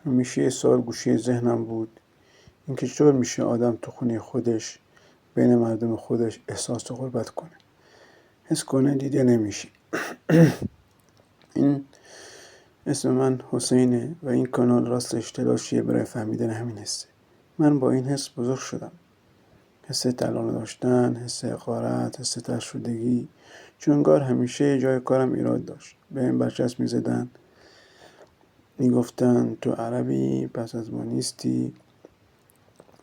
همیشه یه سوال گوشه ذهنم بود، اینکه چطور میشه آدم تو خونه خودش بین مردم خودش احساس غربت کنه، حس کنه دیده نمیشه. این اسم من حسینه و این کانال راستش تلاشیه برای فهمیدن همین حسه. من با این حس بزرگ شدم، حس تلانه داشتن، حس حقارت، حس ترشدگی، چون انگار همیشه جای کارم ایراد داشت. به این برچسب میزدن، میگفتن تو عربی پس از ما نیستی.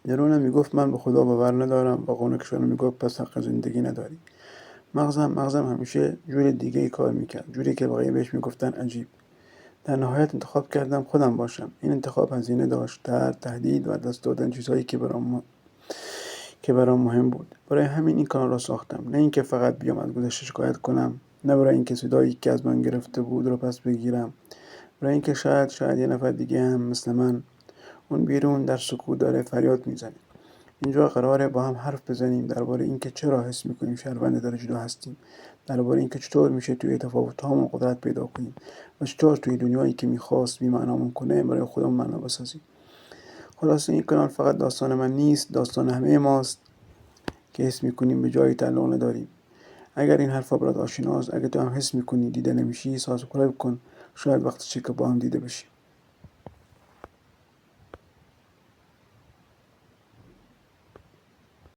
درونم میگفت من به خدا باور ندارم و قانون کشورم میگفت پس حق زندگی نداری. مغزم همیشه جور دیگه ای کار میکرد، جوری که بقیه بهش میگفتن عجیب. در نهایت انتخاب کردم خودم باشم. این انتخاب هزینه داشت، درد، تهدید و دست دادن چیزهایی که برام مهم بود. برای همین این کانال را ساختم، نه اینکه فقط بیام از گذشته شکایت کنم، نه برای اینکه صدایی که از من گرفته بود رو پس بگیرم، برای اینکه شاید یه نفر دیگه هم مثل من اون بیرون در سکوت داره فریاد میزنه. اینجا قراره با هم حرف بزنیم درباره اینکه چرا حس میکنیم شهروند در جدا هستیم، درباره اینکه چطور میشه توی تفاوت‌هامون قدرت پیدا کنیم و چطور توی دنیایی که میخواست بی‌معنامون کنه برای خودمون معنا بسازیم. خلاصه این کانال فقط داستان من نیست، داستان همه ماست که حس میکنیم به جایی تعلق نداریم. اگر این حرفا برات آشناست، اگه تو هم حس میکنی دیده نمیشی، سابسکرایب کن. شاید وقتشه که با هم دیده بشیم.